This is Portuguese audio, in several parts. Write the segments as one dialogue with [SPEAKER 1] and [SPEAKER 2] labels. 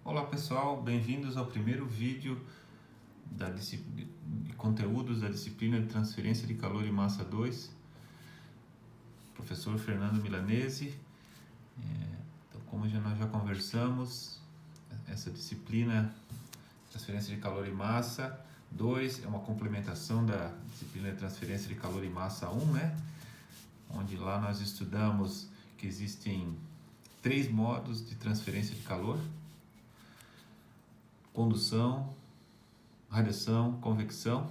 [SPEAKER 1] Olá pessoal, bem-vindos ao primeiro vídeo de conteúdos da disciplina de Transferência de Calor e Massa 2, professor Fernando Milanese. Então, como nós já conversamos, essa disciplina Transferência de Calor e Massa 2 é uma complementação da disciplina de Transferência de Calor e Massa 1, né? Onde lá nós estudamos que existem 3 modos de transferência de calor: condução, radiação, convecção,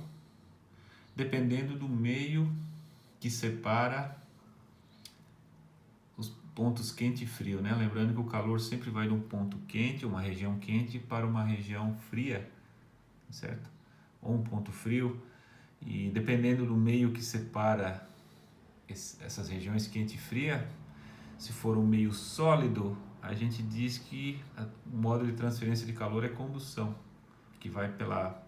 [SPEAKER 1] dependendo do meio que separa os pontos quente e frio, né? Lembrando que o calor sempre vai de um ponto quente, uma região quente, para uma região fria, certo? Ou um ponto frio, e dependendo do meio que separa essas regiões quente e fria, se for um meio sólido, a gente diz que o modo de transferência de calor é condução, que vai pela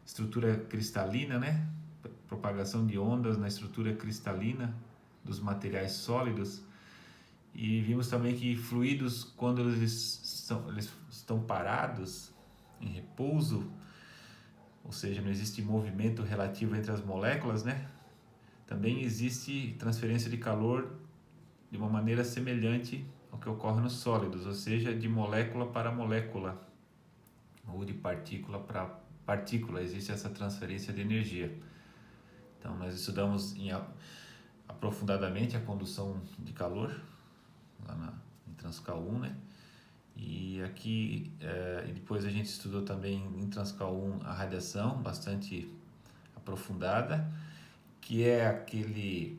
[SPEAKER 1] estrutura cristalina, né? Propagação de ondas na estrutura cristalina dos materiais sólidos. E vimos também que fluidos, quando eles estão parados, em repouso, ou seja, não existe movimento relativo entre as moléculas, né? Também existe transferência de calor de uma maneira semelhante ao que ocorre nos sólidos, ou seja, de molécula para molécula, ou de partícula para partícula, existe essa transferência de energia. Então, nós estudamos aprofundadamente a condução de calor, lá em Transcal 1, né? E aqui, e depois a gente estudou também em Transcal 1 a radiação, bastante aprofundada, que é aquele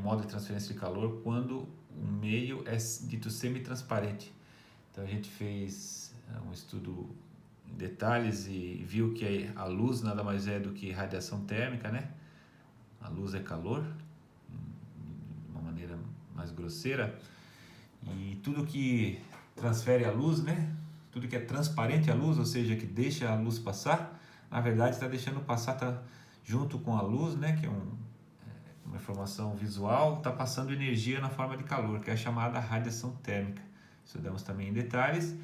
[SPEAKER 1] modo de transferência de calor quando o meio é dito semi-transparente. Então a gente fez um estudo em detalhes e viu que a luz nada mais é do que radiação térmica, né? A luz é calor, de uma maneira mais grosseira, e tudo que transfere a luz, né? Tudo que é transparente à luz, ou seja, que deixa a luz passar, na verdade está deixando passar, tá junto com a luz, né? Que é uma informação visual, está passando energia na forma de calor, que é a chamada radiação térmica. Estudamos também em detalhes.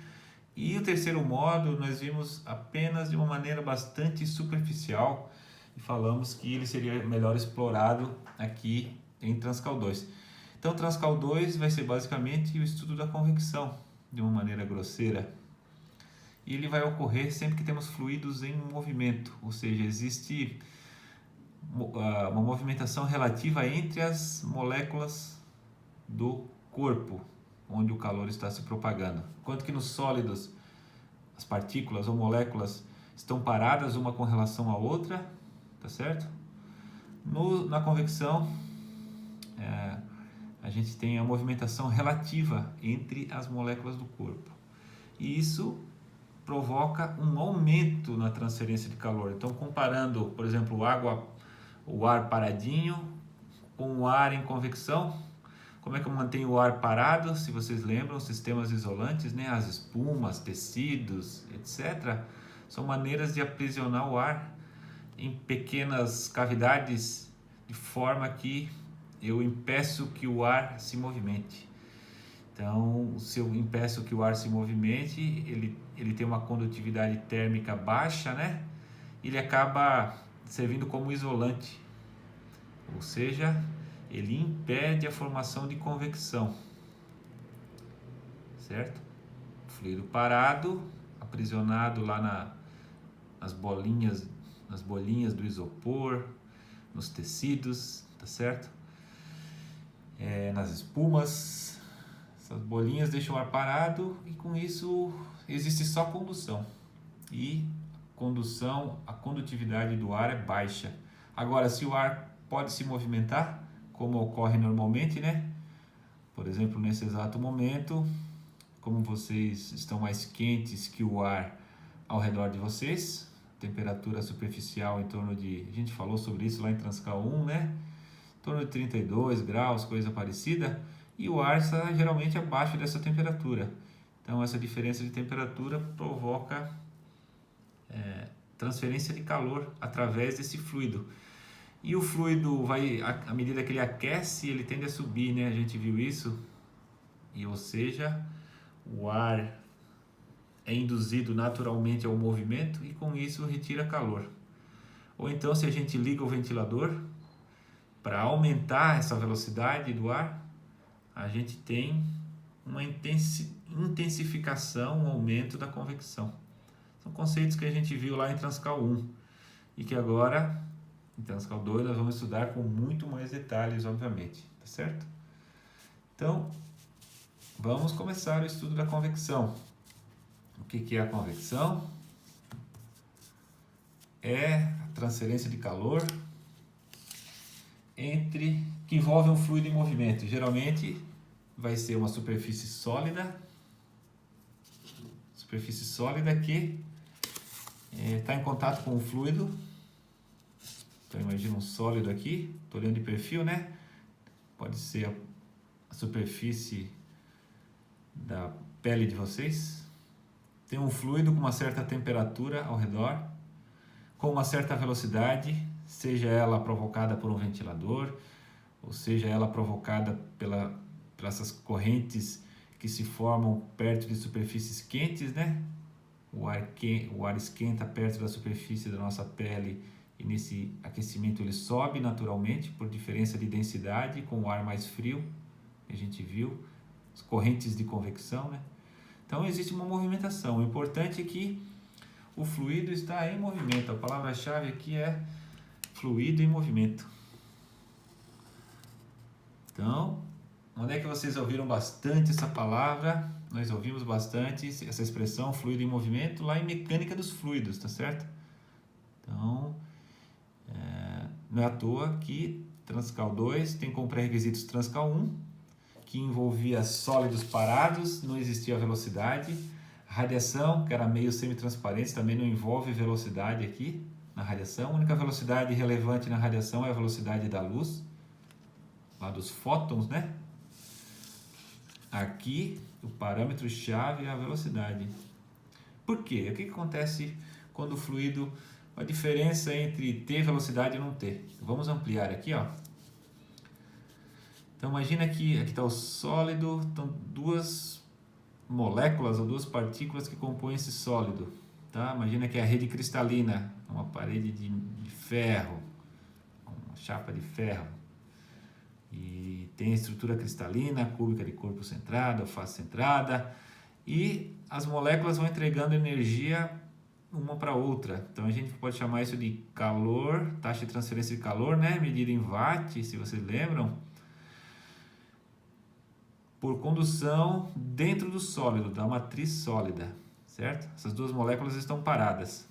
[SPEAKER 1] E o terceiro modo nós vimos apenas de uma maneira bastante superficial e falamos que ele seria melhor explorado aqui em Transcal 2. Então, Transcal 2 vai ser basicamente o estudo da convecção, de uma maneira grosseira. E ele vai ocorrer sempre que temos fluidos em movimento, ou seja, existe uma movimentação relativa entre as moléculas do corpo, onde o calor está se propagando. Enquanto que nos sólidos, as partículas ou moléculas estão paradas uma com relação à outra, tá certo? Na convecção, a gente tem a movimentação relativa entre as moléculas do corpo. E isso provoca um aumento na transferência de calor. Então, comparando, por exemplo, o ar paradinho com o ar em convecção, como é que eu mantenho o ar parado? Se vocês lembram, sistemas isolantes, né? As espumas, tecidos, etc., são maneiras de aprisionar o ar em pequenas cavidades, de forma que eu impeço que o ar se movimente. Então, se eu impeço que o ar se movimente, ele tem uma condutividade térmica baixa, né? Ele acaba servindo como isolante, ou seja, ele impede a formação de convecção, certo? Fluido parado, aprisionado lá nas bolinhas do isopor, nos tecidos, tá certo? Nas espumas, essas bolinhas deixam o ar parado e com isso existe só condução. E a condutividade do ar é baixa. Agora, se o ar pode se movimentar, como ocorre normalmente, né? Por exemplo, nesse exato momento, como vocês estão mais quentes que o ar ao redor de vocês, temperatura superficial em torno de, a gente falou sobre isso lá em Transcal 1, né? Em torno de 32 graus, coisa parecida, e o ar está geralmente abaixo dessa temperatura. Então, essa diferença de temperatura provoca transferência de calor através desse fluido. E o fluido vai, à medida que ele aquece, ele tende a subir, né? A gente viu isso. E, ou seja, o ar é induzido naturalmente ao movimento e com isso retira calor. Ou então, se a gente liga o ventilador para aumentar essa velocidade do ar, a gente tem uma intensificação, um aumento da convecção. São conceitos que a gente viu lá em Transcal 1 e que agora, em Transcal 2, nós vamos estudar com muito mais detalhes, obviamente, tá certo? Então, vamos começar o estudo da convecção. O que é a convecção? É a transferência de calor que envolve um fluido em movimento. Geralmente vai ser uma superfície sólida que está em contato com o fluido. Então imagina um sólido aqui, estou olhando de perfil, né? Pode ser a superfície da pele de vocês. Tem um fluido com uma certa temperatura ao redor, com uma certa velocidade, seja ela provocada por um ventilador, ou seja ela provocada por essas correntes que se formam perto de superfícies quentes, né? O ar esquenta perto da superfície da nossa pele e nesse aquecimento ele sobe naturalmente por diferença de densidade com o ar mais frio, que a gente viu, as correntes de convecção, né? Então existe uma movimentação. O importante é que o fluido está em movimento. A palavra-chave aqui é fluido em movimento. Então, onde é que vocês ouviram bastante essa palavra? Nós ouvimos bastante essa expressão fluido em movimento lá em mecânica dos fluidos, tá certo? Então, não é à toa que Transcal 2 tem como pré-requisitos Transcal 1, que envolvia sólidos parados, não existia velocidade. A radiação, que era meio semi-transparente, também não envolve velocidade aqui na radiação. A única velocidade relevante na radiação é a velocidade da luz, lá dos fótons, né? Aqui, o parâmetro-chave é a velocidade. Por quê? O que acontece quando o fluido... A diferença entre ter velocidade e não ter. Vamos ampliar aqui, ó. Então imagina que aqui está o sólido, estão duas moléculas ou duas partículas que compõem esse sólido, tá? Imagina que é a rede cristalina, uma parede de ferro, uma chapa de ferro, e tem a estrutura cristalina, cúbica de corpo centrada, face centrada, e as moléculas vão entregando energia uma para outra. Então a gente pode chamar isso de calor, taxa de transferência de calor, né? Medida em watt, se vocês lembram, por condução dentro do sólido, da matriz sólida, certo? Essas duas moléculas estão paradas.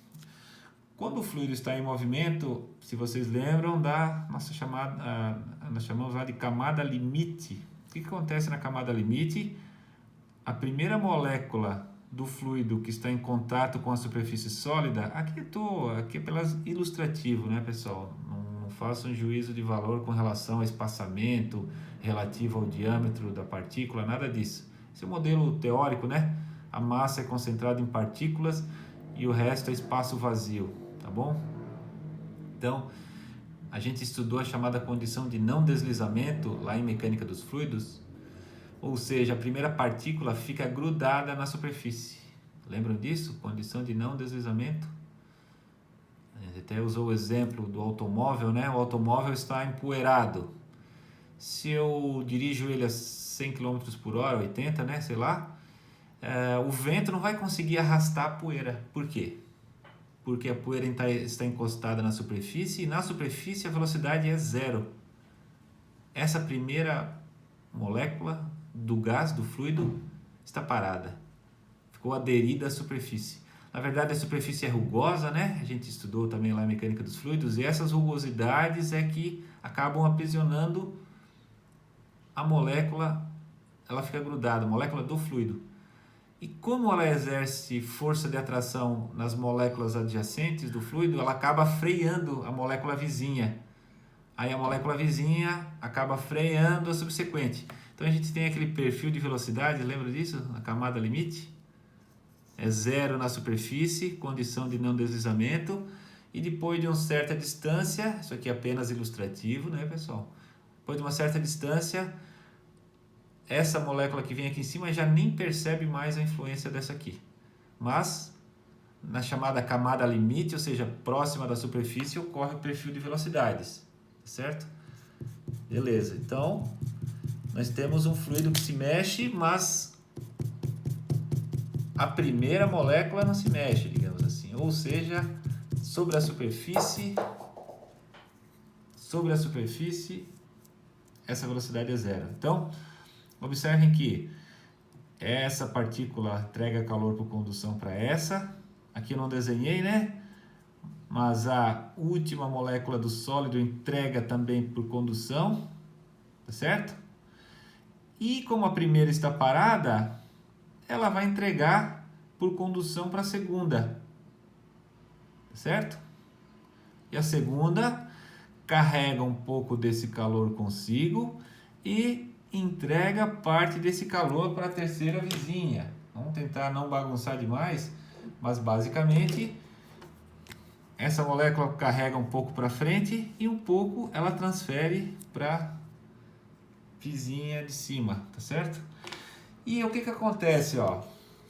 [SPEAKER 1] Quando o fluido está em movimento, se vocês lembram da nossa chamada, nós chamamos lá de camada limite. O que acontece na camada limite? A primeira molécula do fluido que está em contato com a superfície sólida, aqui é pelas ilustrativo, né, pessoal? Não façam juízo de valor com relação ao espaçamento relativo ao diâmetro da partícula, nada disso. Esse é o modelo teórico, né? A massa é concentrada em partículas e o resto é espaço vazio, tá bom? Então, a gente estudou a chamada condição de não deslizamento lá em mecânica dos fluidos. Ou seja, a primeira partícula fica grudada na superfície. Lembram disso? Condição de não deslizamento. A gente até usou o exemplo do automóvel, né? O automóvel está empoeirado. Se eu dirijo ele a 100 km por hora, 80, né? Sei lá. O vento não vai conseguir arrastar a poeira. Por quê? Porque a poeira está encostada na superfície e na superfície a velocidade é zero. Essa primeira molécula do gás, do fluido, está parada, ficou aderida à superfície. Na verdade a superfície é rugosa, né? A gente estudou também lá a mecânica dos fluidos, e essas rugosidades é que acabam aprisionando a molécula, ela fica grudada, a molécula do fluido. E como ela exerce força de atração nas moléculas adjacentes do fluido, ela acaba freando a molécula vizinha. Aí a molécula vizinha acaba freando a subsequente. Então a gente tem aquele perfil de velocidade, lembra disso? Na camada limite. É zero na superfície, condição de não deslizamento. E depois de uma certa distância, isso aqui é apenas ilustrativo, né, pessoal? Depois de uma certa distância, essa molécula que vem aqui em cima já nem percebe mais a influência dessa aqui. Mas, na chamada camada limite, ou seja, próxima da superfície, ocorre o perfil de velocidades, certo? Beleza, então nós temos um fluido que se mexe, mas a primeira molécula não se mexe, digamos assim. Ou seja, sobre a superfície, essa velocidade é zero. Então, observem que essa partícula entrega calor por condução para essa. Aqui eu não desenhei, né? Mas a última molécula do sólido entrega também por condução, tá certo? E como a primeira está parada, ela vai entregar por condução para a segunda, tá certo? E a segunda carrega um pouco desse calor consigo e entrega parte desse calor para a terceira vizinha. Vamos tentar não bagunçar demais, mas basicamente essa molécula carrega um pouco para frente e um pouco ela transfere para vizinha de cima, tá certo? E o que que acontece, ó?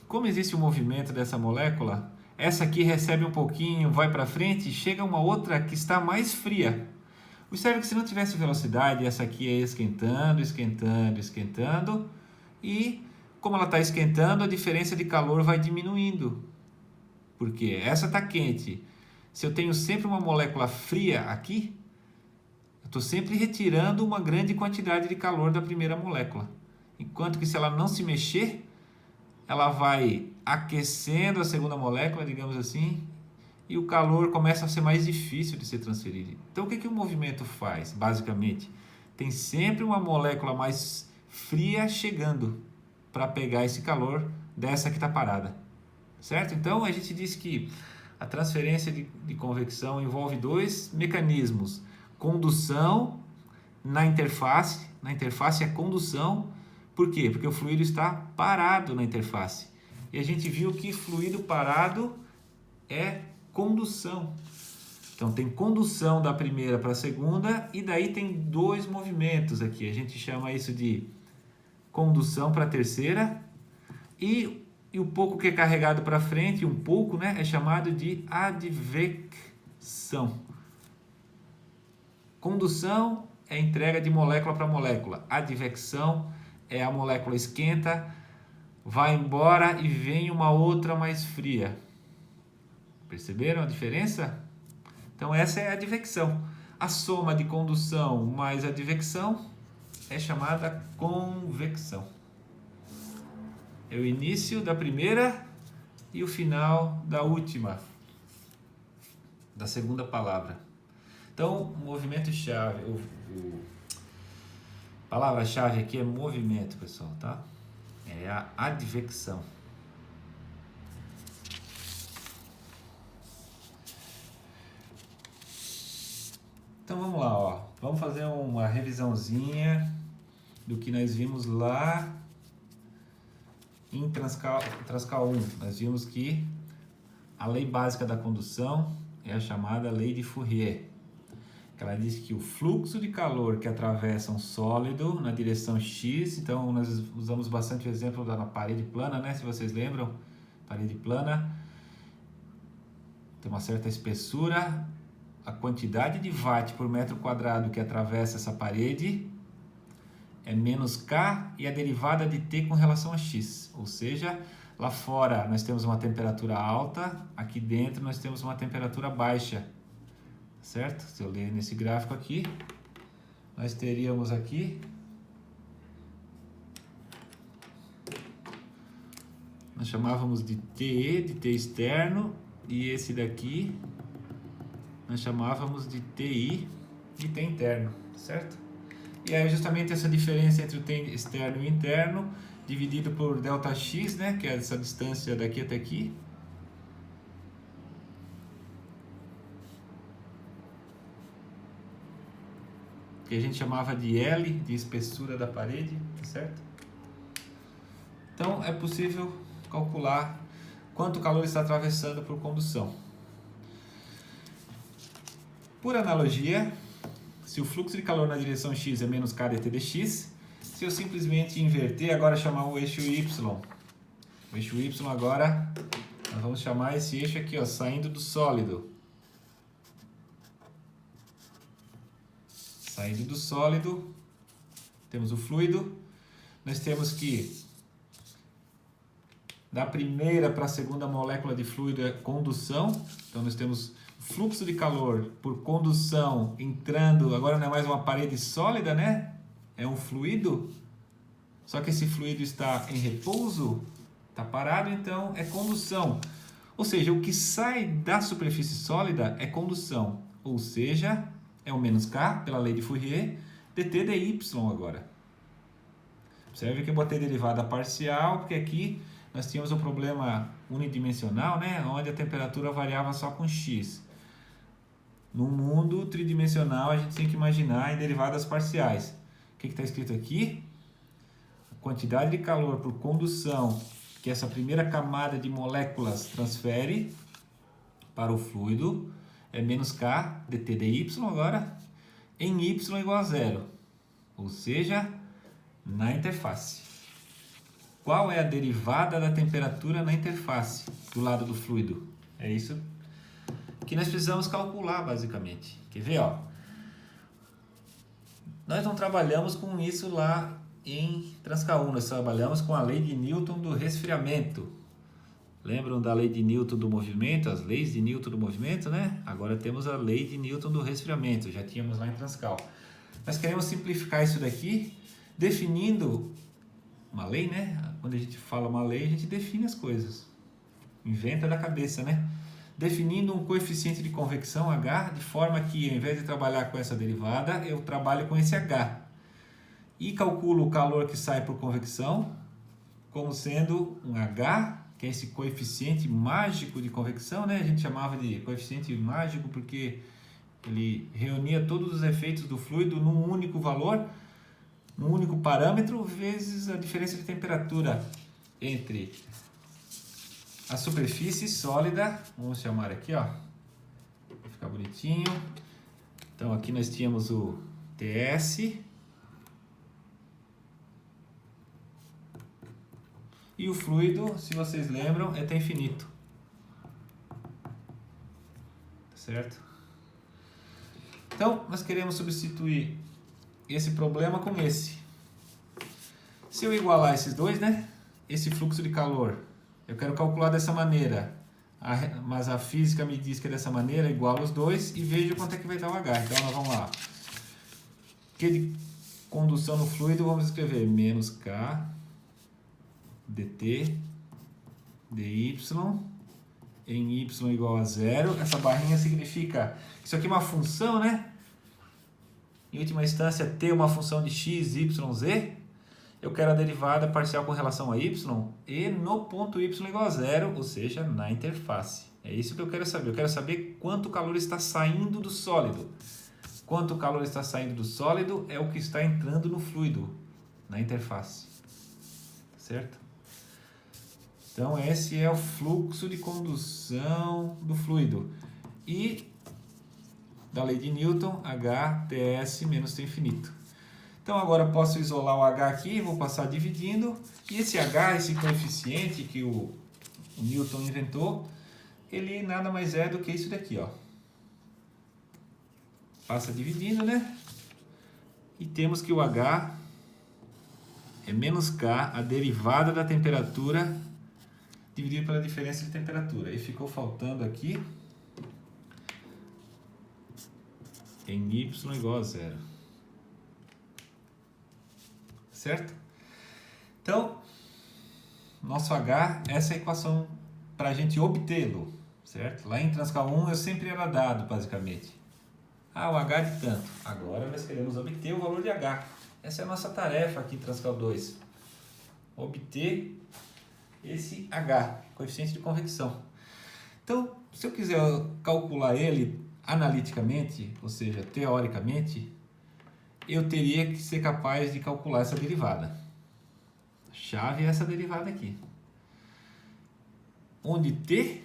[SPEAKER 1] Como existe o movimento dessa molécula, essa aqui recebe um pouquinho, vai para frente, chega uma outra que está mais fria. Observe que se não tivesse velocidade, essa aqui é esquentando, esquentando, esquentando, e como ela está esquentando, a diferença de calor vai diminuindo. Porque essa está quente. Se eu tenho sempre uma molécula fria aqui, eu estou sempre retirando uma grande quantidade de calor da primeira molécula. Enquanto que se ela não se mexer, ela vai aquecendo a segunda molécula, digamos assim, e o calor começa a ser mais difícil de ser transferido. Então, o que que o movimento faz, basicamente? Tem sempre uma molécula mais fria chegando para pegar esse calor dessa que está parada, certo? Então, a gente diz que a transferência de convecção envolve dois mecanismos. Condução na interface é condução. Por quê? Porque o fluido está parado na interface. E a gente viu que fluido parado é condução. Então tem condução da primeira para a segunda e daí tem dois movimentos aqui. A gente chama isso de condução para a terceira e o pouco que é carregado para frente, um pouco, né, é chamado de advecção. Condução é entrega de molécula para molécula. Advecção é a molécula esquenta, vai embora e vem uma outra mais fria. Perceberam a diferença? Então essa é a advecção. A soma de condução mais advecção é chamada convecção. É o início da primeira e o final da última, da segunda palavra. Então, o movimento-chave, a palavra-chave aqui é movimento, pessoal, tá? É a advecção. Então vamos lá, ó. Vamos fazer uma revisãozinha do que nós vimos lá em Transcal 1. Nós vimos que a lei básica da condução é a chamada lei de Fourier. Ela diz que o fluxo de calor que atravessa um sólido na direção x, então nós usamos bastante o exemplo da parede plana, né? Se vocês lembram, parede plana tem uma certa espessura, a quantidade de watt por metro quadrado que atravessa essa parede é menos K e a derivada de T com relação a X. Ou seja, lá fora nós temos uma temperatura alta, aqui dentro nós temos uma temperatura baixa. Certo? Se eu ler nesse gráfico aqui, nós teríamos aqui nós chamávamos de TE, de T externo, e esse daqui nós chamávamos de TI, de T interno, certo? E aí justamente essa diferença entre o T externo e interno, dividido por ΔX, né, que é essa distância daqui até aqui, que a gente chamava de L, de espessura da parede, certo? Então é possível calcular quanto calor está atravessando por condução. Por analogia, se o fluxo de calor na direção x é menos K dt dx, Se eu simplesmente inverter, agora chamar o eixo Y. O eixo Y agora, nós vamos chamar esse eixo aqui, ó, saindo do sólido. Saindo do sólido, temos o fluido. Nós temos que, da primeira para a segunda molécula de fluido é condução. Então nós temos fluxo de calor por condução entrando, agora não é mais uma parede sólida, né? É um fluido. Só que esse fluido está em repouso, está parado, então é condução. Ou seja, o que sai da superfície sólida é condução. Ou seja, é o menos K, pela lei de Fourier, dt dy agora. Observe que eu botei derivada parcial, porque aqui nós tínhamos um problema unidimensional, né? Onde a temperatura variava só com x. No mundo tridimensional, a gente tem que imaginar em derivadas parciais. O que está escrito aqui? A quantidade de calor por condução que essa primeira camada de moléculas transfere para o fluido é menos K dt dy agora em y igual a zero. Ou seja, na interface. Qual é a derivada da temperatura na interface do lado do fluido? É isso que nós precisamos calcular, basicamente. Quer ver, ó? Nós não trabalhamos com isso lá em Transcal 1, nós trabalhamos com a lei de Newton do resfriamento. Lembram da lei de Newton do movimento, as leis de Newton do movimento, né? Agora temos a lei de Newton do resfriamento, já tínhamos lá em Transcal. Nós queremos simplificar isso daqui definindo uma lei, né? Quando a gente fala uma lei, a gente define as coisas. Inventa da cabeça, né? Definindo um coeficiente de convecção, H, de forma que, ao invés de trabalhar com essa derivada, eu trabalho com esse H. E calculo o calor que sai por convecção como sendo um H, que é esse coeficiente mágico de convecção, né? A gente chamava de coeficiente mágico porque ele reunia todos os efeitos do fluido num único valor, num único parâmetro, vezes a diferença de temperatura entre a superfície sólida, vamos chamar aqui, ó, para ficar bonitinho. Então aqui nós tínhamos o TS e o fluido, se vocês lembram, é T infinito, certo? Então nós queremos substituir esse problema com esse. Se eu igualar esses dois, né? Esse fluxo de calor, eu quero calcular dessa maneira, mas a física me diz que é dessa maneira, igualo os dois e vejo quanto é que vai dar o H. Então nós vamos lá. Q de condução no fluido, vamos escrever menos K dt dy em y igual a zero. Essa barrinha significa que isso aqui é uma função, né? Em última instância, t é uma função de x, y, z. Eu quero a derivada parcial com relação a y e no ponto y igual a zero, ou seja, na interface. É isso que eu quero saber. Eu quero saber quanto calor está saindo do sólido. Quanto calor está saindo do sólido é o que está entrando no fluido, na interface. Certo? Então, esse é o fluxo de condução do fluido. E da lei de Newton, H, Ts menos T infinito. Então, agora posso isolar o H aqui, vou passar dividindo. E esse H, esse coeficiente que o Newton inventou, ele nada mais é do que isso daqui, ó. Passa dividindo, né? E temos que o H é menos K, a derivada da temperatura, dividido pela diferença de temperatura. E ficou faltando aqui em y igual a zero. Certo? Então, nosso H, essa é a equação para a gente obtê-lo. Certo? Lá em Transcal 1 eu sempre era dado, basicamente. Ah, o H de tanto. Agora nós queremos obter o valor de H. Essa é a nossa tarefa aqui em Transcal 2. Obter esse H, coeficiente de convecção. Então, se eu quiser calcular ele analiticamente, ou seja, teoricamente, eu teria que ser capaz de calcular essa derivada. A chave é essa derivada aqui. Onde t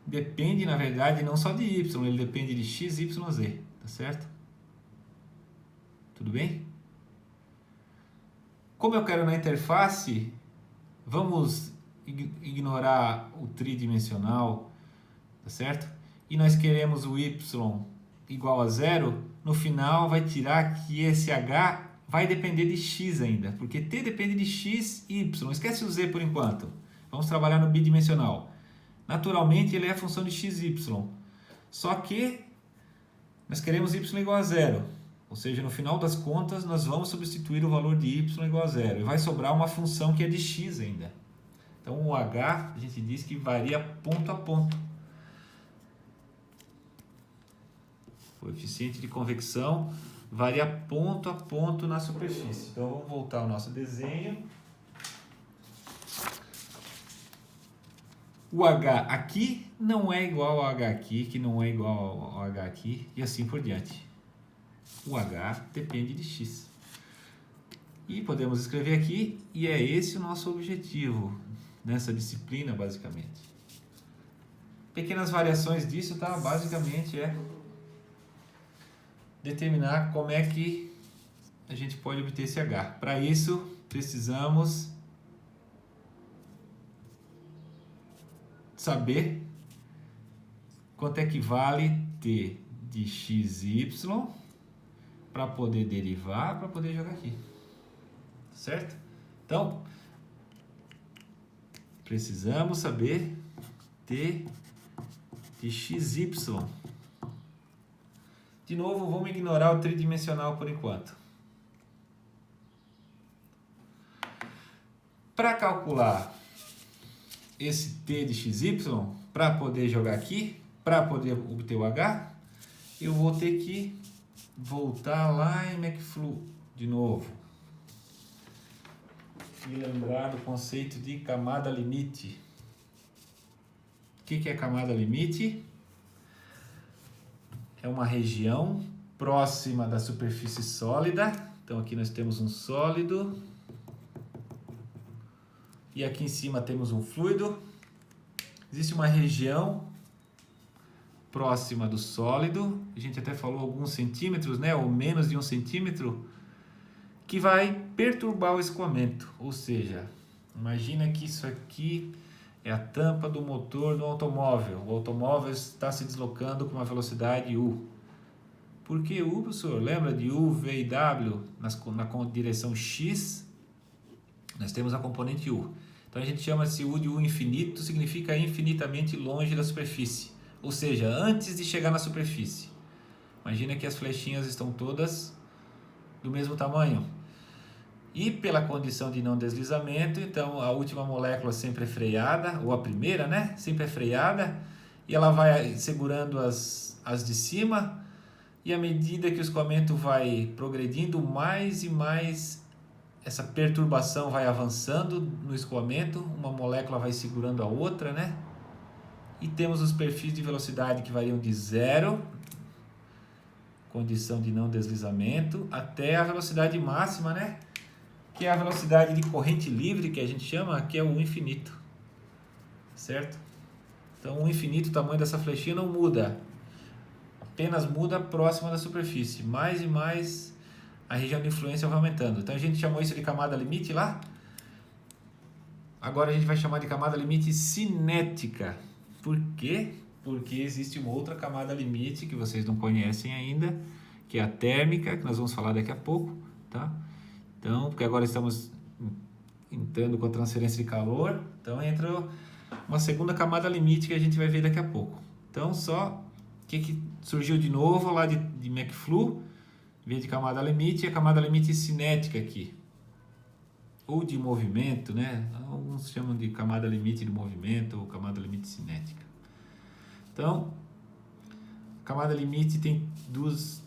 [SPEAKER 1] depende, na verdade, não só de y, ele depende de x, y, z. Tá certo? Tudo bem? Como eu quero na interface, vamos ignorar o tridimensional, tá certo? E nós queremos o y igual a 0, no final vai tirar que esse h vai depender de x ainda, porque t depende de x e y. Esquece o z por enquanto. Vamos trabalhar no bidimensional. Naturalmente, ele é a função de x e y. Só que nós queremos y igual a 0. Ou seja, no final das contas, nós vamos substituir o valor de y igual a 0. E vai sobrar uma função que é de x ainda. Então, o h, a gente diz que varia ponto a ponto. O coeficiente de convecção varia ponto a ponto na superfície. Então, vamos voltar ao nosso desenho. O h aqui não é igual ao h aqui, que não é igual ao h aqui, e assim por diante. O h depende de x. E podemos escrever aqui, e é esse o nosso objetivo nessa disciplina, basicamente. Pequenas variações disso, tá? Basicamente é determinar como é que a gente pode obter esse h. Para isso, precisamos saber quanto é que vale t de x e y para poder derivar, para poder jogar aqui. Certo? Então, precisamos saber t de x, y. De novo, vamos ignorar o tridimensional por enquanto. Para calcular esse t de x, y, para poder jogar aqui, para poder obter o h, eu vou ter que voltar lá em McFlu de novo. E lembrar do conceito de camada limite. O que é camada limite? É uma região próxima da superfície sólida. Então aqui nós temos um sólido. E aqui em cima temos um fluido. Existe uma região próxima do sólido. A gente até falou alguns centímetros, né? Ou menos de 1 centímetro. Que vai perturbar o escoamento. Ou seja, imagina que isso aqui é a tampa do motor do automóvel. O automóvel está se deslocando com uma velocidade U. Por que U, professor? Lembra de U, V e W na direção X? Nós temos a componente U. Então a gente chama esse U de U infinito, significa infinitamente longe da superfície. Ou seja, antes de chegar na superfície. Imagina que as flechinhas estão todas do mesmo tamanho. E pela condição de não deslizamento, então a última molécula sempre é freada, ou a primeira, né? Sempre é freada, e ela vai segurando as de cima, e à medida que o escoamento vai progredindo, mais e mais essa perturbação vai avançando no escoamento, uma molécula vai segurando a outra, né? E temos os perfis de velocidade que variam de 0, condição de não deslizamento, até a velocidade máxima, né? Que é a velocidade de corrente livre, que a gente chama, que é o infinito. Certo? Então, o infinito, o tamanho dessa flechinha não muda. Apenas muda próxima da superfície. Mais e mais a região de influência vai aumentando. Então, a gente chamou isso de camada limite lá. Agora, a gente vai chamar de camada limite cinética. Por quê? Porque existe uma outra camada limite que vocês não conhecem ainda, que é a térmica, que nós vamos falar daqui a pouco, tá? Então, porque agora estamos entrando com a transferência de calor, então entra uma segunda camada limite que a gente vai ver daqui a pouco. Então, só o que surgiu de novo lá de McFlu, veio de camada limite, e a camada limite cinética aqui, ou de movimento, né? Alguns chamam de camada limite de movimento ou camada limite cinética. Então, a camada limite tem duas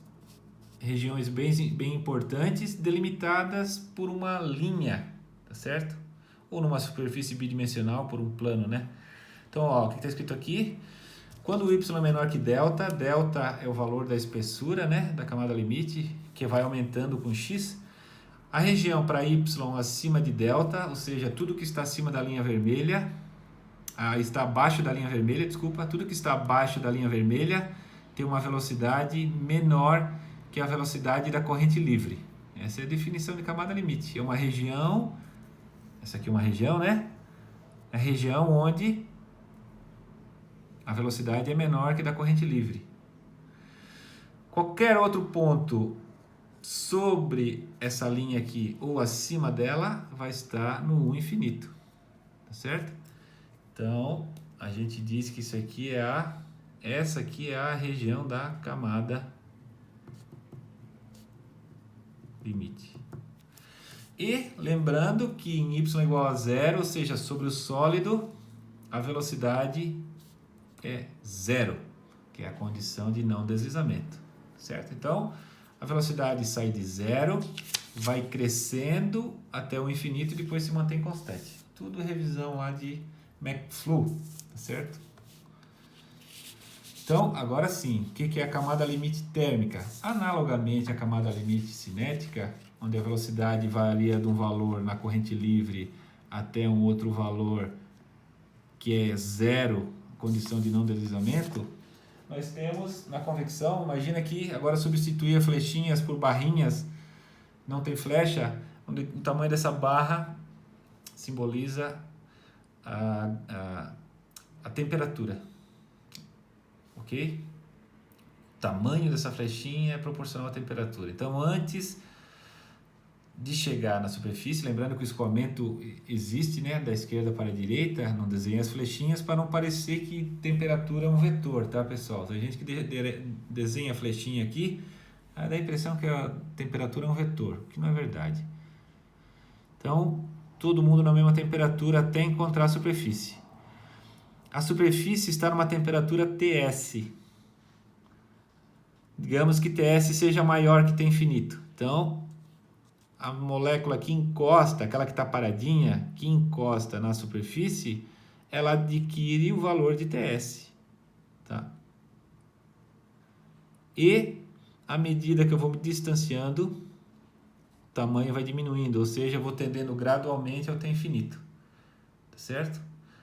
[SPEAKER 1] regiões bem importantes, delimitadas por uma linha, tá certo? Ou numa superfície bidimensional por um plano, né? Então, ó, o que está escrito aqui? Quando o y é menor que delta, delta é o valor da espessura, né, da camada limite, que vai aumentando com x. A região para y acima de delta, ou seja, tudo que está acima da linha vermelha, está abaixo da linha vermelha, desculpa, tudo que está abaixo da linha vermelha tem uma velocidade menor que a velocidade da corrente livre. Essa é a definição de camada limite. É uma região, essa aqui é uma região, né? É a região onde a velocidade é menor que da corrente livre. Qualquer outro ponto sobre essa linha aqui ou acima dela vai estar no U infinito, tá certo? Então, a gente diz que isso aqui é essa aqui é a região da camada limite. E lembrando que em y igual a zero, ou seja, sobre o sólido, a velocidade é zero, que é a condição de não deslizamento, certo? Então, a velocidade sai de zero, vai crescendo até o infinito e depois se mantém constante. Tudo revisão lá de McFlu, tá certo? Então, agora sim, o que é a camada limite térmica? Analogamente à camada limite cinética, onde a velocidade varia de um valor na corrente livre até um outro valor que é zero, condição de não deslizamento, nós temos na convecção, imagina que agora substituir flechinhas por barrinhas, não tem flecha, onde o tamanho dessa barra simboliza a temperatura, ok? O tamanho dessa flechinha é proporcional à temperatura. Então, antes de chegar na superfície, lembrando que o escoamento existe, né, da esquerda para a direita, não desenha as flechinhas para não parecer que temperatura é um vetor, tá, pessoal? Tem gente que desenha a flechinha aqui, dá a impressão que a temperatura é um vetor, o que não é verdade. Então, todo mundo na mesma temperatura até encontrar a superfície. A superfície está numa temperatura TS. Digamos que TS seja maior que T infinito. Então, a molécula que encosta, aquela que está paradinha, que encosta na superfície, ela adquire o valor de TS. Tá? E, à medida que eu vou me distanciando, o tamanho vai diminuindo, ou seja, eu vou tendendo gradualmente ao T infinito. Tá certo?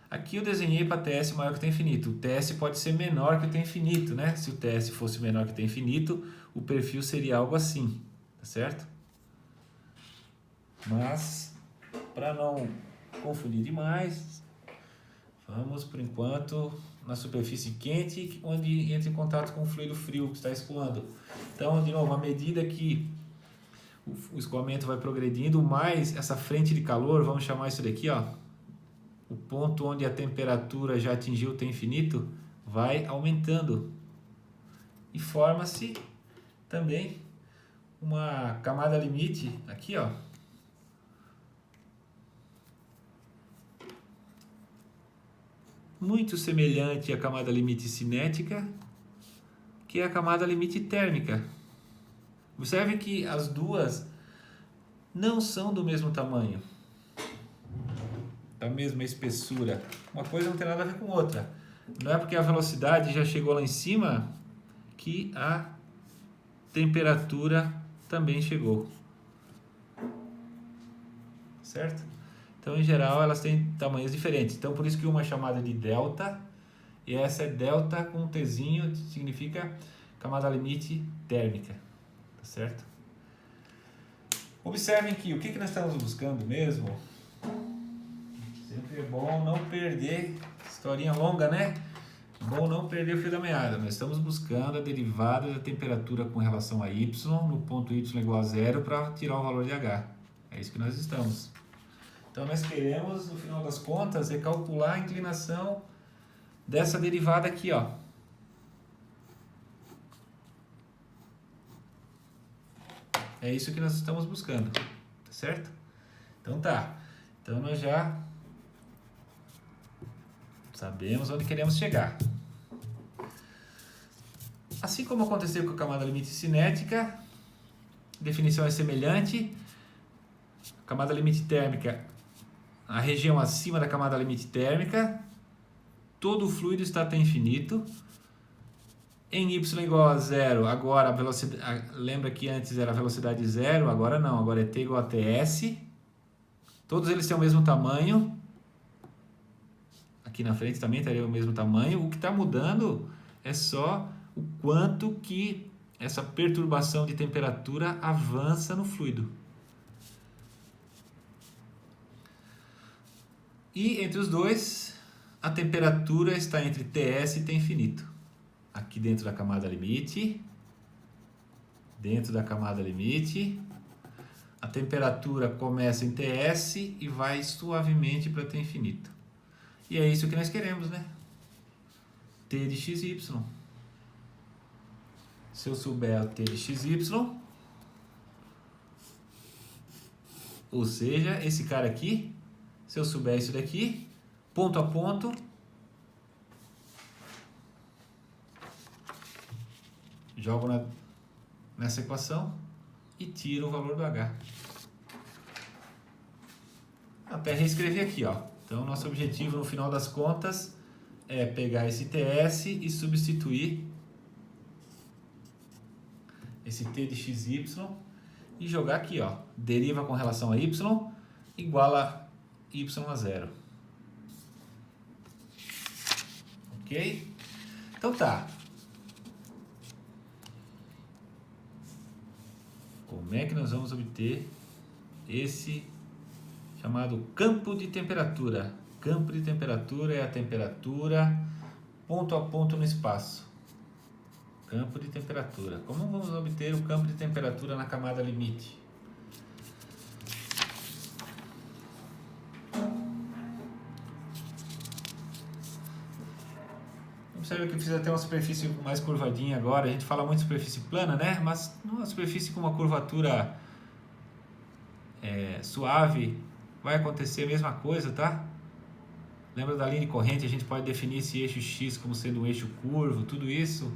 [SPEAKER 1] Aqui eu desenhei para TS maior que o T infinito. O TS pode ser menor que o T infinito, né? Se o TS fosse menor que o T infinito, o perfil seria algo assim. Tá certo? Mas, para não confundir demais, vamos, por enquanto, na superfície quente, onde entra em contato com o fluido frio que está escoando. Então, de novo, à medida que o escoamento vai progredindo, mais essa frente de calor, vamos chamar isso daqui, ó, o ponto onde a temperatura já atingiu o T infinito, vai aumentando. E forma-se também uma camada limite, aqui, ó, muito semelhante à camada limite cinética, que é a camada limite térmica. Observe que as duas não são do mesmo tamanho, da mesma espessura. Uma coisa não tem nada a ver com outra. Não é porque a velocidade já chegou lá em cima que a temperatura também chegou. Certo? Então, em geral, elas têm tamanhos diferentes. Então, por isso que uma é chamada de delta, e essa é delta com um Tzinho, significa camada limite térmica. Tá certo? Observem que o que nós estamos buscando mesmo, sempre é bom não perder, historinha longa, né? Bom não perder o fio da meada. Nós estamos buscando a derivada da temperatura com relação a y, no ponto y igual a zero, para tirar o valor de H. É isso que nós estamos. Então, nós queremos, no final das contas, calcular a inclinação dessa derivada aqui, ó. É isso que nós estamos buscando, tá certo? Então, tá. Então, nós já sabemos onde queremos chegar. Assim como aconteceu com a camada limite cinética, a definição é semelhante. Camada limite térmica, a região acima da camada limite térmica, todo o fluido está até infinito. Em y igual a zero, agora a velocidade, lembra que antes era a velocidade zero, agora não, agora é t igual a ts. Todos eles têm o mesmo tamanho. Aqui na frente também teria o mesmo tamanho. O que está mudando é só o quanto que essa perturbação de temperatura avança no fluido. E entre os dois, a temperatura está entre Ts e T infinito. Aqui dentro da camada limite, a temperatura começa em Ts e vai suavemente para T infinito. E é isso que nós queremos, né? T de xy. Se eu souber o T de xy, ou seja, esse cara aqui, se eu souber isso daqui, ponto a ponto, jogo nessa equação e tiro o valor do H. Até reescrever aqui, ó. Então, nosso objetivo no final das contas é pegar esse Ts e substituir esse T de xy e jogar aqui, ó. Deriva com relação a y igual a y a zero. Ok? Então tá. Como é que nós vamos obter esse chamado campo de temperatura? Campo de temperatura é a temperatura ponto a ponto no espaço. Campo de temperatura. Como vamos obter o campo de temperatura na camada limite? Observe que eu fiz até uma superfície mais curvadinha agora. A gente fala muito de superfície plana, né? Mas numa superfície com uma curvatura suave, vai acontecer a mesma coisa, tá? Lembra da linha de corrente? A gente pode definir esse eixo X como sendo um eixo curvo, tudo isso,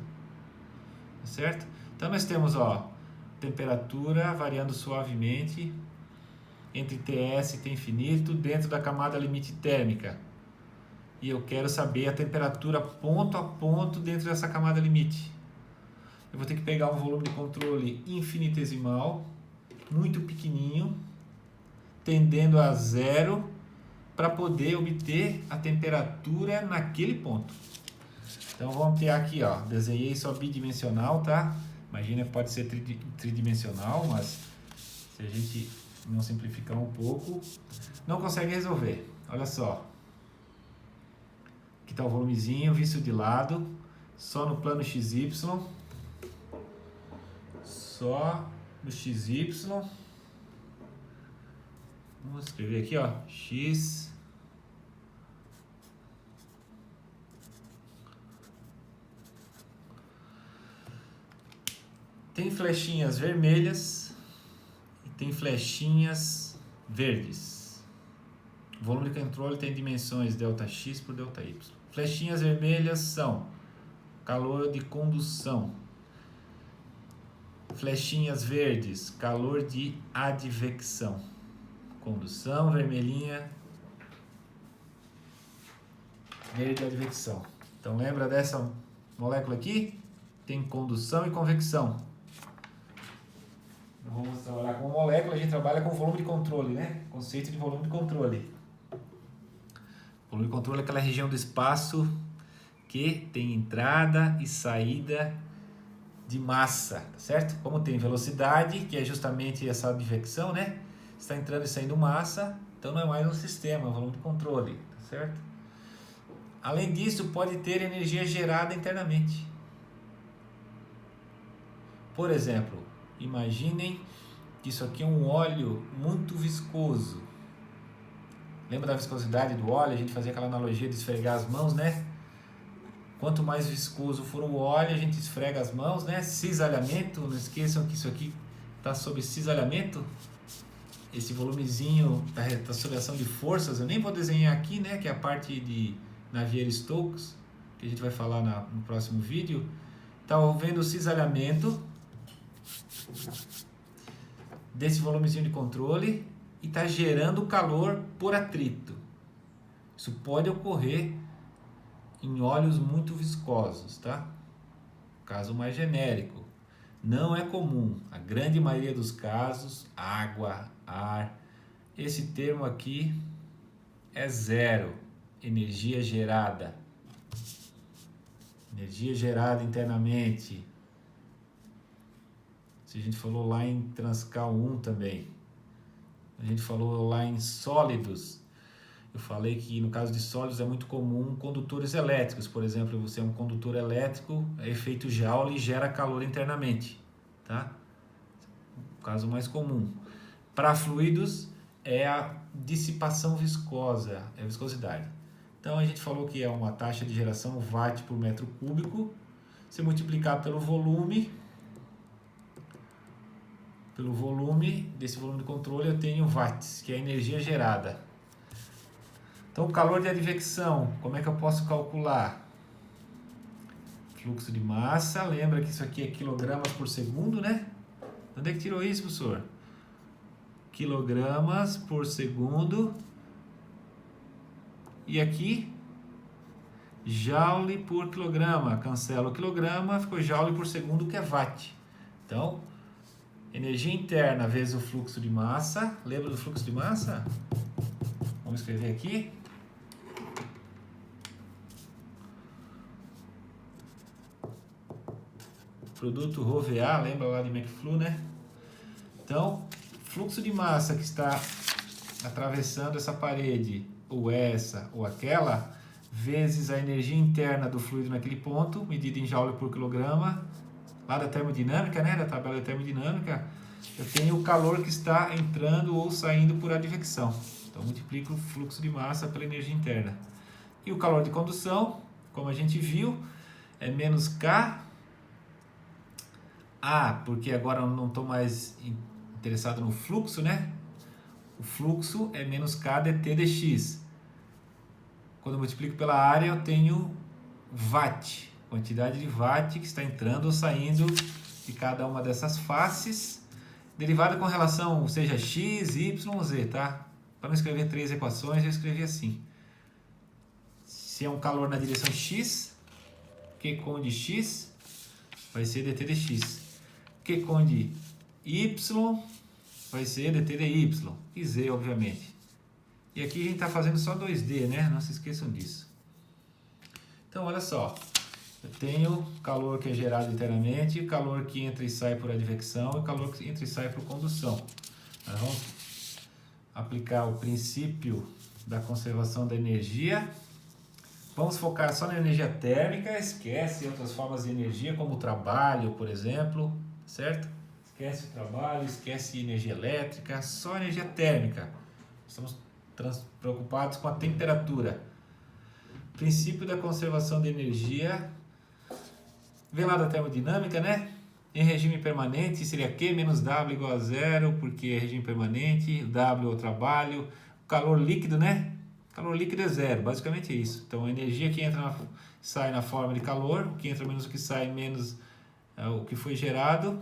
[SPEAKER 1] certo? Então nós temos, ó, temperatura variando suavemente entre Ts e T infinito dentro da camada limite térmica. E eu quero saber a temperatura ponto a ponto dentro dessa camada limite. Eu vou ter que pegar um volume de controle infinitesimal, muito pequenininho, tendendo a zero, para poder obter a temperatura naquele ponto. Então vamos ter aqui, ó, desenhei só bidimensional, tá? Imagina, pode ser tridimensional, mas se a gente não simplificar um pouco, não consegue resolver. Olha só. Aqui está o volumezinho visto de lado, só no plano XY, só no XY. Vamos escrever aqui, ó, X tem flechinhas vermelhas e tem flechinhas verdes. O volume de controle tem dimensões ΔX por ΔY. Flechinhas vermelhas são calor de condução. Flechinhas verdes, calor de advecção. Condução, vermelhinha, verde, advecção. Então lembra dessa molécula aqui? Tem condução e convecção. Vamos trabalhar com molécula, a gente trabalha com volume de controle, né? Conceito de volume de controle. Volume de controle é aquela região do espaço que tem entrada e saída de massa, tá certo? Como tem velocidade, que é justamente essa advecção, né? Está entrando e saindo massa, então não é mais um sistema, é um volume de controle, tá certo? Além disso, pode ter energia gerada internamente. Por exemplo, imaginem que isso aqui é um óleo muito viscoso. Lembra da viscosidade do óleo? A gente fazia aquela analogia de esfregar as mãos, né? Quanto mais viscoso for o óleo, a gente esfrega as mãos, né? Cisalhamento, não esqueçam que isso aqui está sob cisalhamento. Esse volumezinho está sob ação de forças. Eu nem vou desenhar aqui, né? Que é a parte de Navier-Stokes, que a gente vai falar no próximo vídeo. Está havendo o cisalhamento desse volumezinho de controle e está gerando calor por atrito. Isso pode ocorrer em óleos muito viscosos, tá? Caso mais genérico. Não é comum. A grande maioria dos casos, água, ar. Esse termo aqui é zero. Energia gerada. Energia gerada internamente. A gente falou lá em Transcal 1 também. A gente falou lá em sólidos. Eu falei que no caso de sólidos é muito comum condutores elétricos. Por exemplo, você é um condutor elétrico, é efeito Joule e gera calor internamente. Tá? O caso mais comum. Para fluidos é a dissipação viscosa, é a viscosidade. Então a gente falou que é uma taxa de geração watt por metro cúbico. Se multiplicar pelo volume desse volume de controle, eu tenho watts, que é a energia gerada. Então, o calor de advecção, como é que eu posso calcular? Fluxo de massa, lembra que isso aqui é quilogramas por segundo, né? Onde é que tirou isso, professor? Quilogramas por segundo. E aqui, joule por quilograma. Cancela o quilograma, ficou joule por segundo, que é watt. Então, energia interna vezes o fluxo de massa. Lembra do fluxo de massa? Vamos escrever aqui. Produto ρVA, lembra lá de McFlu, né? Então, fluxo de massa que está atravessando essa parede, ou essa, ou aquela, vezes a energia interna do fluido naquele ponto, medida em joule por quilograma, lá da termodinâmica, né? Da tabela de termodinâmica, eu tenho o calor que está entrando ou saindo por advecção. Então, multiplico o fluxo de massa pela energia interna. E o calor de condução, como a gente viu, é menos K. Porque agora eu não estou mais interessado no fluxo, né? O fluxo é menos K dt dx. Quando eu multiplico pela área, eu tenho watt. Quantidade de watt que está entrando ou saindo de cada uma dessas faces. Derivada com relação, seja x, y, z, tá? Para não escrever 3 equações, eu escrevi assim. Se é um calor na direção x, Q conde x vai ser dt dx. Q conde y vai ser dt dy. E z, obviamente. E aqui a gente está fazendo só 2D, né? Não se esqueçam disso. Então, olha só. Eu tenho calor que é gerado internamente, calor que entra e sai por advecção e calor que entra e sai por condução. Nós vamos aplicar o princípio da conservação da energia. Vamos focar só na energia térmica, esquece outras formas de energia, como o trabalho, por exemplo, certo? Esquece o trabalho, esquece energia elétrica, só energia térmica. Estamos preocupados com a temperatura. Princípio da conservação de energia. Vem lá da termodinâmica, né? Em regime permanente seria Q menos W igual a zero, porque é regime permanente, W é o trabalho. O calor líquido, né? Calor líquido é zero, basicamente é isso. Então a energia que entra sai na forma de calor, o que entra menos o que sai menos o que foi gerado.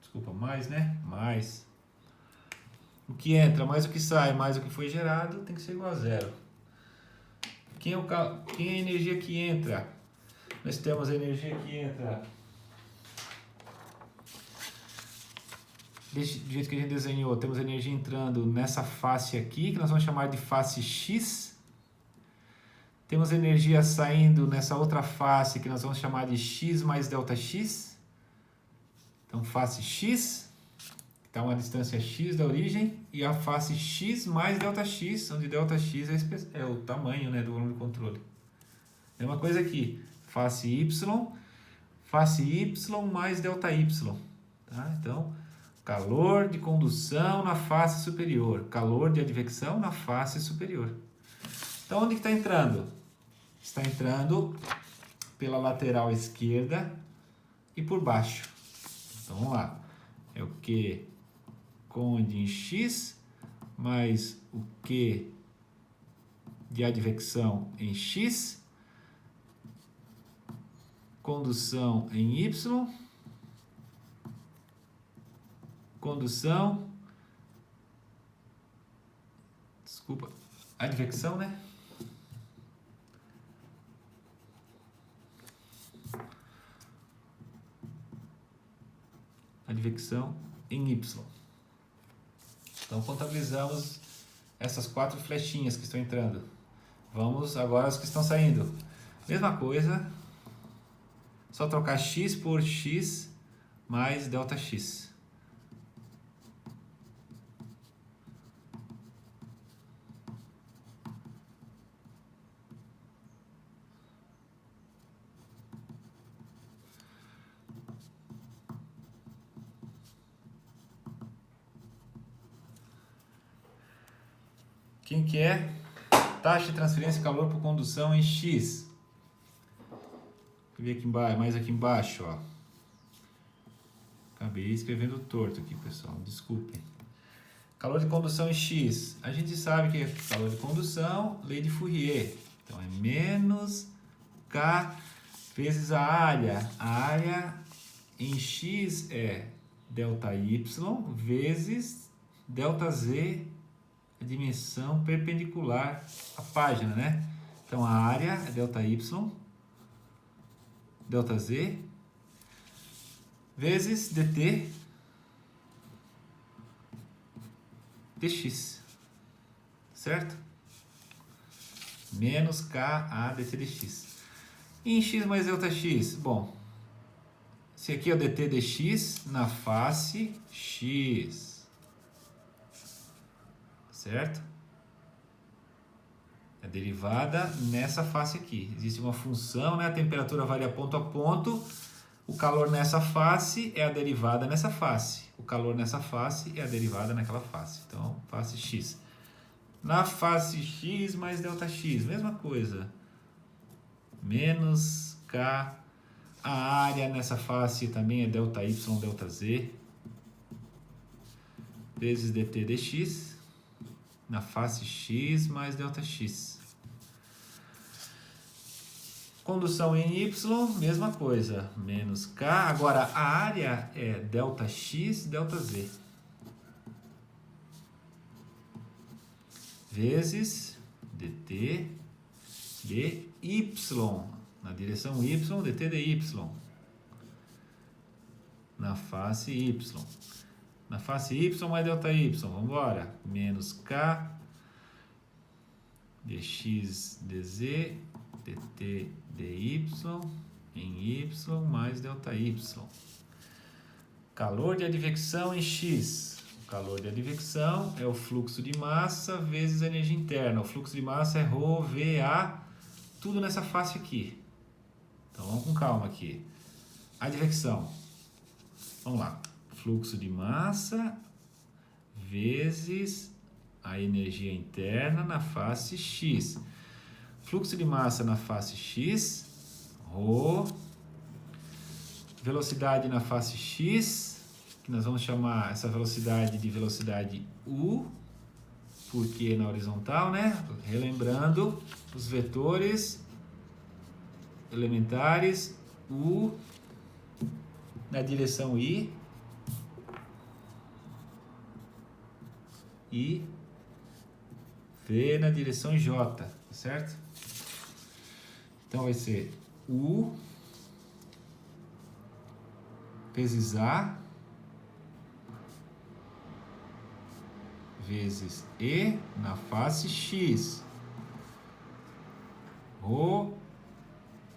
[SPEAKER 1] Desculpa, mais, né? Mais. O que entra mais o que sai mais o que foi gerado tem que ser igual a zero. Quem é a energia que entra? Nós temos a energia que entra do jeito que a gente desenhou, temos a energia entrando nessa face aqui, que nós vamos chamar de face X. Temos a energia saindo nessa outra face, que nós vamos chamar de X mais delta X. Então, face X, que está a uma distância X da origem, e a face X mais delta X, onde delta X é o tamanho, né, do volume de controle. Mesma coisa aqui, face Y mais delta Y. Tá? Então, calor de condução na face superior, calor de advecção na face superior. Então, onde que está entrando? Está entrando pela lateral esquerda e por baixo. Então, vamos lá. É o Q conde em X mais o Q de advecção em X, condução em Y, advecção, né? Advecção em Y. Então, contabilizamos essas 4 flechinhas que estão entrando. Vamos agora às que estão saindo. Mesma coisa, só trocar X por X mais delta x. Quem que é? Taxa de transferência de calor por condução em X. Deixa eu ver aqui embaixo, mais aqui embaixo, ó. Acabei escrevendo torto aqui, pessoal. Desculpem. Calor de condução em X. A gente sabe que é calor de condução, lei de Fourier. Então é menos K vezes a área. A área em X é ΔY vezes ΔZ, a dimensão perpendicular à página, né? Então a área é ΔY, ΔZ, vezes dt dx, certo? Menos Ka dt dx. E em x mais ΔX, bom, esse aqui é o dt dx na face x. Certo? É derivada nessa face aqui. Existe uma função, né? A temperatura varia ponto a ponto. O calor nessa face é a derivada nessa face. O calor nessa face é a derivada naquela face. Então, face x. Na face x mais ΔX, mesma coisa. Menos K. A área nessa face também é ΔY, ΔZ. Vezes dt dx. Na face x mais ΔX. Condução em Y, mesma coisa. Menos K. Agora, a área é ΔX, ΔZ. Vezes dt dy. Na direção Y, dt dy. Na face Y. Na face y mais ΔY, vamos embora. Menos K dx dz dt dy em y mais ΔY. Calor de advecção em x. O calor de advecção é o fluxo de massa vezes a energia interna. O fluxo de massa é ρ, V, A, tudo nessa face aqui. Então vamos com calma aqui. Advecção. Vamos lá. Fluxo de massa vezes a energia interna na face x. Fluxo de massa na face x, ρ. Velocidade na face x, que nós vamos chamar essa velocidade de velocidade u, porque na horizontal, né? Relembrando os vetores elementares, u na direção i, e V na direção J, certo? Então vai ser U vezes A vezes E na face X. Rho,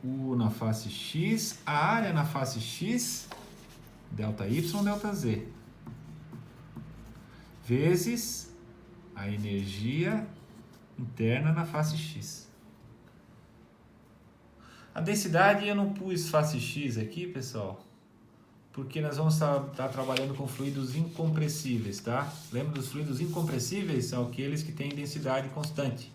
[SPEAKER 1] U na face X, a área na face X, ΔY, ΔZ. Vezes a energia interna na face x. A densidade eu não pus face x aqui, pessoal, porque nós vamos estar trabalhando com fluidos incompressíveis, tá? Lembra dos fluidos incompressíveis? São aqueles que têm densidade constante,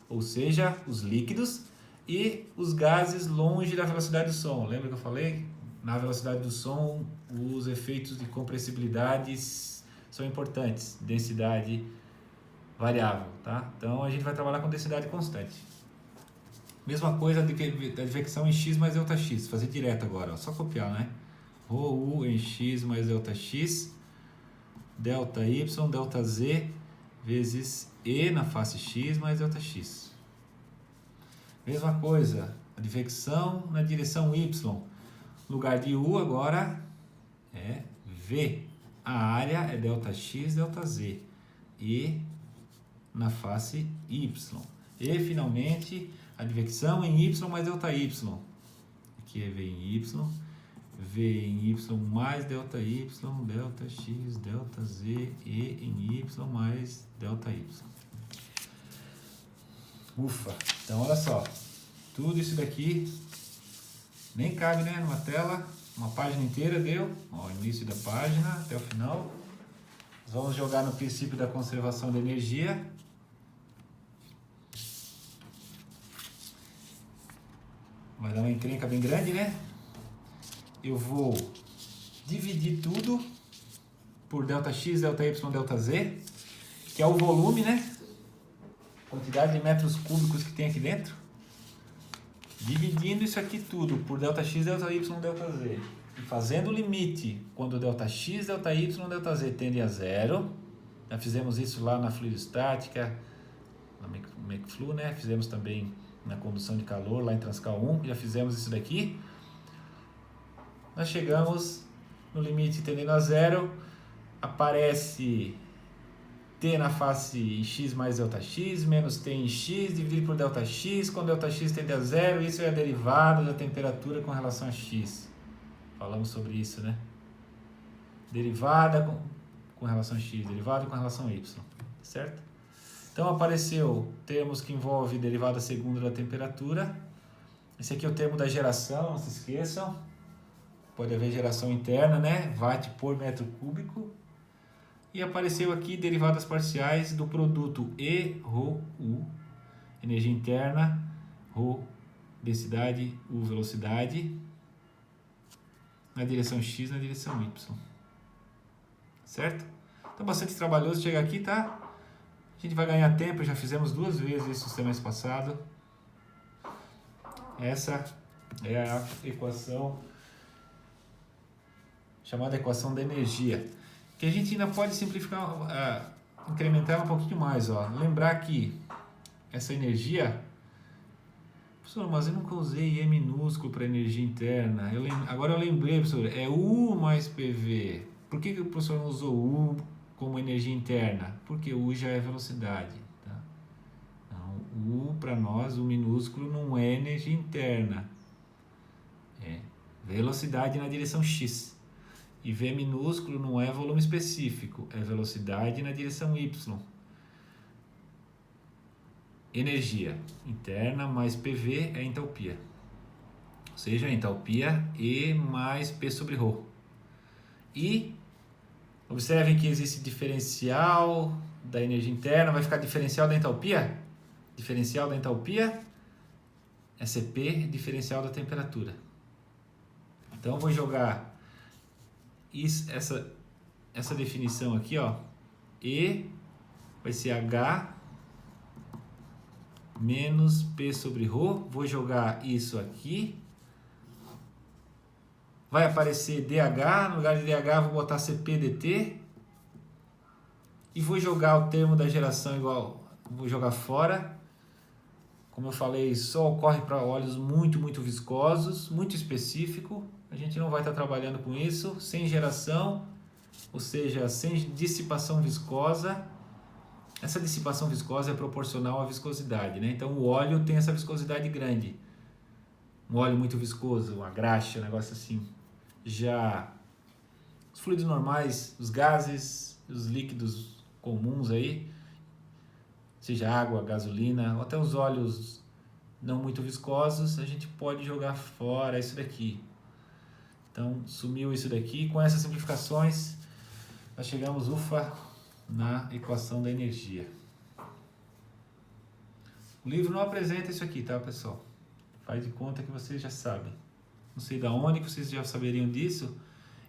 [SPEAKER 1] ou seja, os líquidos e os gases longe da velocidade do som. Lembra que eu falei? Na velocidade do som, os efeitos de compressibilidade são importantes, densidade variável, tá? Então a gente vai trabalhar com densidade constante. Mesma coisa da advecção em x mais ΔX, fazer direto agora, ó, só copiar, né? ρu em x mais ΔX, ΔY, ΔZ vezes E na face x mais ΔX. Mesma coisa, advecção na direção y, lugar de u agora é V. A área é ΔX, ΔZ. E na face y. E, finalmente, a advecção em y mais ΔY. Aqui é V em y V em Y mais delta Y, delta X, delta Z, E em Y mais delta Y. Ufa! Então, olha só. Tudo isso daqui nem cabe, né, numa tela. Uma página inteira deu. Ó, início da página até o final. Vamos jogar no princípio da conservação da energia. Vai dar uma encrenca bem grande, né? Eu vou dividir tudo por ΔX, ΔY, ΔZ, que é o volume, né? Quantidade de metros cúbicos que tem aqui dentro. Dividindo isso aqui tudo por ΔX, ΔY, ΔZ. E fazendo o limite quando ΔX, ΔY, ΔZ tende a zero. Já fizemos isso lá na fluidostática, na McFlu, né? Fizemos também na condução de calor, lá em Transcal 1. Já fizemos isso daqui. Nós chegamos no limite tendendo a zero. Aparece T na face em x mais ΔX, menos T em x, dividido por ΔX, quando ΔX tende a zero, isso é a derivada da temperatura com relação a x. Falamos sobre isso, né? Derivada com relação a x, derivada com relação a y, certo? Então apareceu termos que envolvem derivada segunda da temperatura. Esse aqui é o termo da geração, não se esqueçam. Pode haver geração interna, né? Watt por metro cúbico. E apareceu aqui derivadas parciais do produto E, ρ, U, energia interna, ρ, densidade, U, velocidade, na direção X, na direção Y. Certo? Então, bastante trabalhoso chegar aqui, tá? A gente vai ganhar tempo, já fizemos 2 vezes isso no semestre passado. Essa é a equação chamada equação da energia, que a gente ainda pode simplificar, incrementar um pouquinho mais, ó. Lembrar que essa energia, professor, mas eu nunca usei E minúsculo para energia interna. Agora eu lembrei, professor, é U mais PV. Por que o professor não usou U como energia interna? Porque U já é velocidade. Tá? Então, U para nós, o minúsculo, não é energia interna. É velocidade na direção X. E V minúsculo não é volume específico, é velocidade na direção Y. Energia interna mais PV é entalpia. Ou seja, a entalpia E mais P sobre ρ. E observem que existe diferencial da energia interna, vai ficar diferencial da entalpia? Diferencial da entalpia é CP, diferencial da temperatura. Então eu vou jogar isso, essa definição aqui, ó, E vai ser H menos P sobre ρ. Vou jogar isso aqui. Vai aparecer DH, no lugar de DH vou botar CP dt. E vou jogar o termo da geração igual, vou jogar fora. Como eu falei, só ocorre para óleos muito viscosos, muito específico. A gente não vai estar trabalhando com isso, sem geração, ou seja, sem dissipação viscosa. Essa dissipação viscosa é proporcional à viscosidade, né? Então o óleo tem essa viscosidade grande. Um óleo muito viscoso, uma graxa, um negócio assim. Já os fluidos normais, os gases, os líquidos comuns aí, seja água, gasolina, ou até os óleos não muito viscosos, a gente pode jogar fora isso daqui. Então, sumiu isso daqui. Com essas simplificações, nós chegamos, ufa, na equação da energia. O livro não apresenta isso aqui, tá, pessoal? Faz de conta que vocês já sabem. Não sei de onde que vocês já saberiam disso.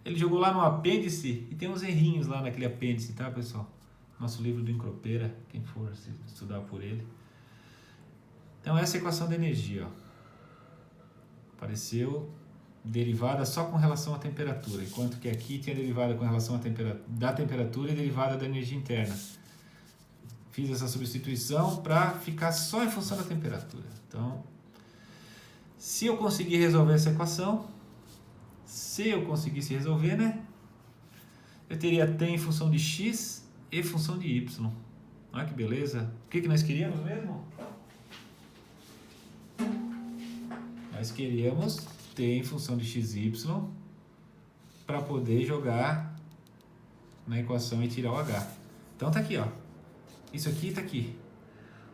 [SPEAKER 1] Ele jogou lá no apêndice e tem uns errinhos lá naquele apêndice, tá, pessoal? Nosso livro do Encropeira, quem for estudar por ele. Então, essa é a equação da energia, ó. Apareceu derivada só com relação à temperatura, enquanto que aqui tinha derivada com relação da temperatura e derivada da energia interna. Fiz essa substituição para ficar só em função da temperatura. Então, se eu conseguir resolver essa equação, se eu conseguisse resolver, né? Eu teria T em função de x e função de y. Olha que beleza. O que nós queríamos mesmo? Nós queríamos T em função de x e y para poder jogar na equação e tirar o H. Então tá aqui, ó. Isso aqui tá aqui.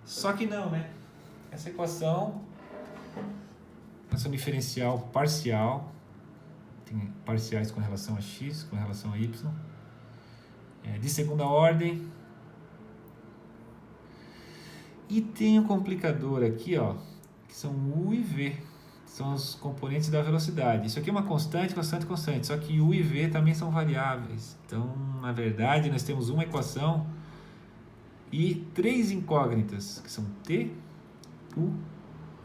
[SPEAKER 1] Só que não, né? Essa equação diferencial parcial, tem parciais com relação a x, com relação a y, de segunda ordem. E tem um complicador aqui, ó, que são u e v, que são os componentes da velocidade. Isso aqui é uma constante, constante, constante, só que u e v também são variáveis. Então, na verdade, nós temos uma equação e três incógnitas, que são t, u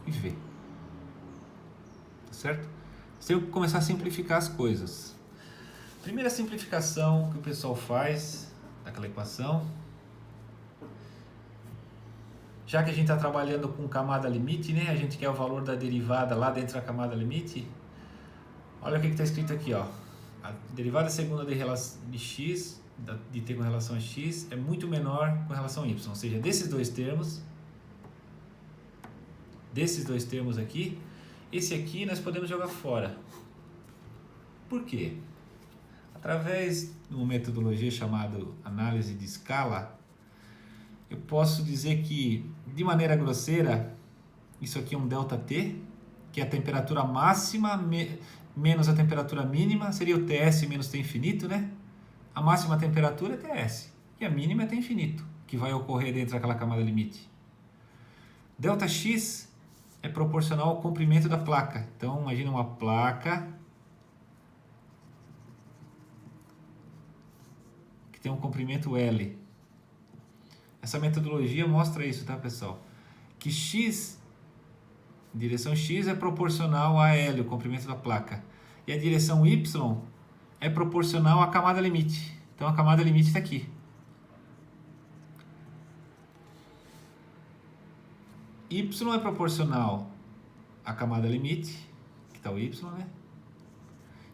[SPEAKER 1] e v. Tá certo? Você tem que começar a simplificar as coisas. Primeira simplificação que o pessoal faz daquela equação, já que a gente está trabalhando com camada limite, né? A gente quer o valor da derivada lá dentro da camada limite. Olha o que está escrito aqui, ó. A derivada segunda de x, de t com relação a x, é muito menor com relação a y. Ou seja, desses dois termos aqui, esse aqui nós podemos jogar fora. Por quê? Através de uma metodologia chamada análise de escala, eu posso dizer que, de maneira grosseira, isso aqui é um ΔT, que é a temperatura máxima menos a temperatura mínima, seria o Ts menos T infinito, né? A máxima temperatura é Ts, e a mínima é T infinito, que vai ocorrer dentro daquela camada limite. ΔX é proporcional ao comprimento da placa. Então, imagina uma placa que tem um comprimento L. Essa metodologia mostra isso, tá, pessoal? Que x, direção x, é proporcional a L, o comprimento da placa. E a direção y é proporcional à camada limite. Então, a camada limite está aqui. Y é proporcional à camada limite, que está o y, né?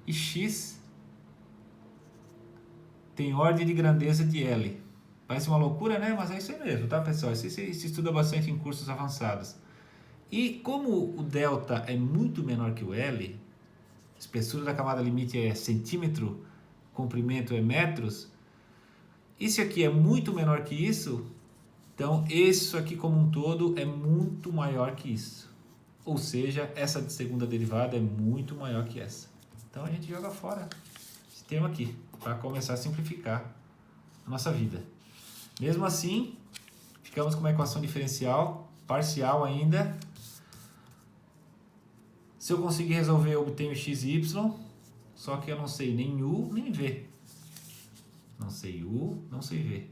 [SPEAKER 1] E x tem ordem de grandeza de L. Parece uma loucura, né? Mas é isso aí mesmo, tá, pessoal? Isso se estuda bastante em cursos avançados. E como o delta é muito menor que o L, a espessura da camada limite é centímetro, comprimento é metros, isso aqui é muito menor que isso, então isso aqui como um todo é muito maior que isso. Ou seja, essa segunda derivada é muito maior que essa. Então a gente joga fora esse termo aqui, para começar a simplificar a nossa vida. Mesmo assim, ficamos com uma equação diferencial, parcial ainda. Se eu conseguir resolver, eu obtenho x e y, só que eu não sei nem u nem v. Não sei u, não sei v.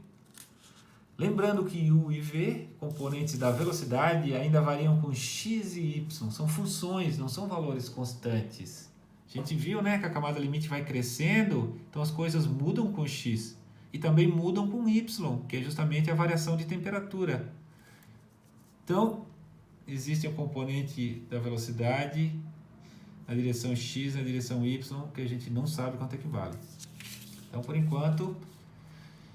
[SPEAKER 1] Lembrando que u e v, componentes da velocidade, ainda variam com x e y. São funções, não são valores constantes. A gente viu, né, que a camada limite vai crescendo, então as coisas mudam com x. E também mudam com y, que é justamente a variação de temperatura. Então, existe um componente da velocidade na direção x, na direção y, que a gente não sabe quanto é que vale. Então, por enquanto,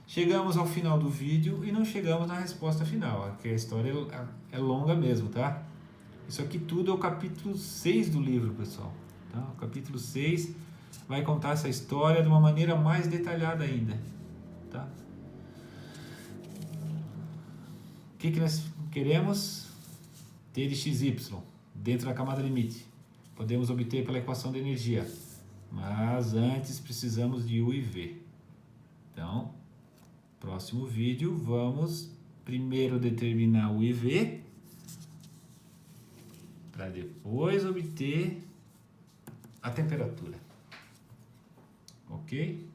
[SPEAKER 1] chegamos ao final do vídeo e não chegamos na resposta final, porque a história é longa mesmo, tá? Isso aqui tudo é o capítulo 6 do livro, pessoal. Tá? O capítulo 6 vai contar essa história de uma maneira mais detalhada ainda. Tá? O que nós queremos? T de xy dentro da camada limite. Podemos obter pela equação de energia, mas antes precisamos de u e v. Então, próximo vídeo, vamos primeiro determinar u e v, para depois obter a temperatura. Ok?